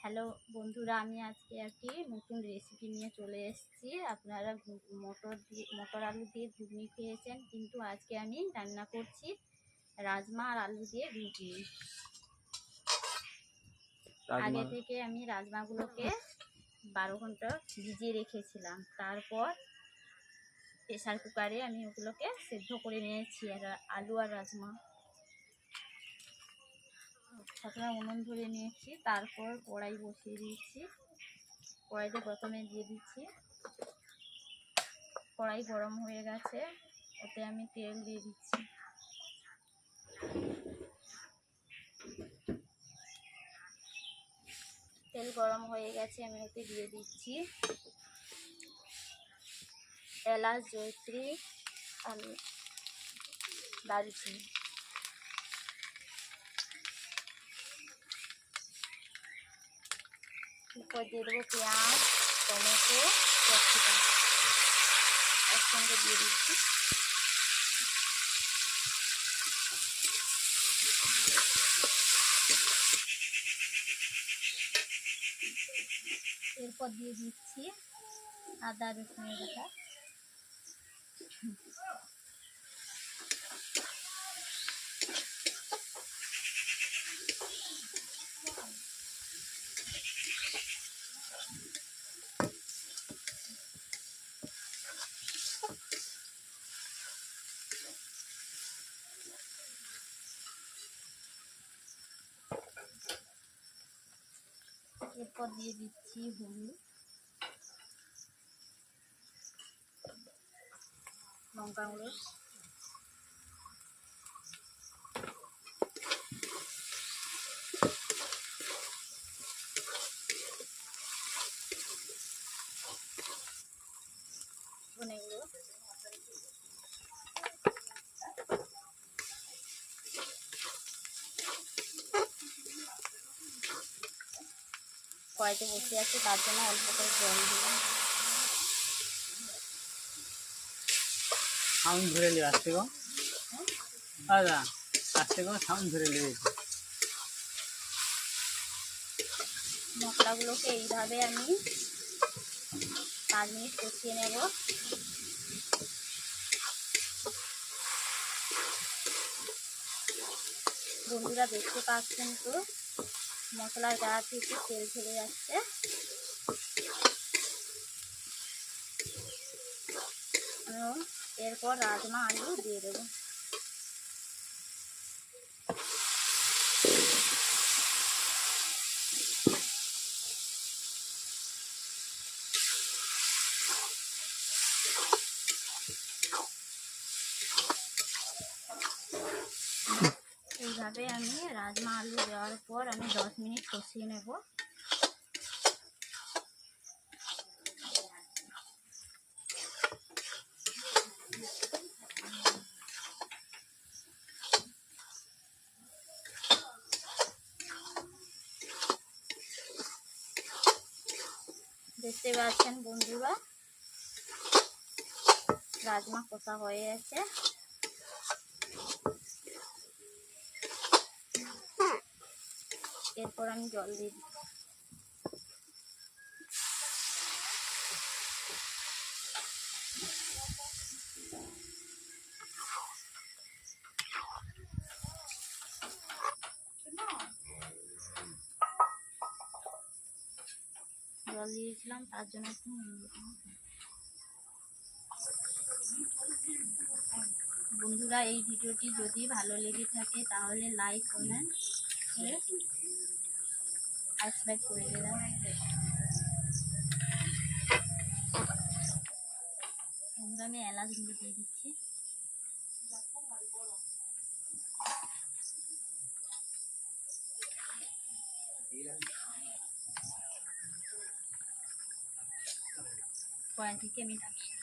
Hello বন্ধুরা, আমি আজকে একটি নতুন রেসিপি নিয়ে চলে এসেছি। আপনারা মটর আলু দিয়ে ঘুগনি খেয়েছেন, কিন্তু আজকে আমি রান্না করছি রাজমা আর আলু দিয়ে ঘুগনি। আগে থেকে আমি রাজমাগুলোকে 12 ঘন্টা ভিজিয়ে রেখেছিলাম। তারপর প্রেসার কুকারে আমি ওগুলোকে সেদ্ধ করে নিয়েছি, আর আলু আর রাজমা প্রথমে উনুন ধরে নিয়েছি। তারপর কড়াই বসিয়ে দিয়েছি। কড়াইতে প্রথমে দিয়ে দিচ্ছি, কড়াই গরম হয়ে গেছে, ওতে আমি তেল দিয়ে দিচ্ছি। তেল গরম হয়ে গেছে, আমি ওতে দিয়ে দিচ্ছি এলাচ, জয়ত্রী আর দারুচিনি। এরপর দিয়ে দেবো পেঁয়াজ, টমেটো, ক্যাপসিকাম একসঙ্গে দিয়ে দিচ্ছি। এরপর দিয়ে দিচ্ছি আদা রসুনের বাটা। এরপর দিয়ে দিচ্ছি হলুদ, লঙ্কা গুঁড়ো, ধনে গুঁড়ো, কড়াইতে বসে আছে, তার জন্য অল্প করে জল দিলাম। সাউন্ড ধরে নিয়ে আসতে গো, দাদা আসতে গো, সাউন্ড ধরে নিয়ে। মশলাগুলোকে এইভাবে আমি 5 মিনিট কষিয়ে নেব। বন্ধুরা দেখতে পাচ্ছেন তো, মশলার গা থেকে তেল ছেড়ে যাচ্ছে। এরপর রাজমা আলু দিয়ে দেবো। এইভাবে আমি রাজমা আলু দেওয়ার পর আমি 10 মিনিট কষিয়ে নেব। দেখতে পাচ্ছেন বন্ধুরা, রাজমা কষা হয়ে গেছে। এরপর আমি জল দিয়ে দিচ্ছি। জল দিয়েছিলাম, তার জন্য একটু বন্ধুরা, এই ভিডিওটি যদি ভালো লেগে থাকে তাহলে লাইক, কমেন্ট, সাবস্ক্রাইব করে দেবেন। বন্ধুরা, আমি এলাচ গুঁড়ো দিয়ে দিচ্ছি। কড়াই থেকে আমি নামিয়ে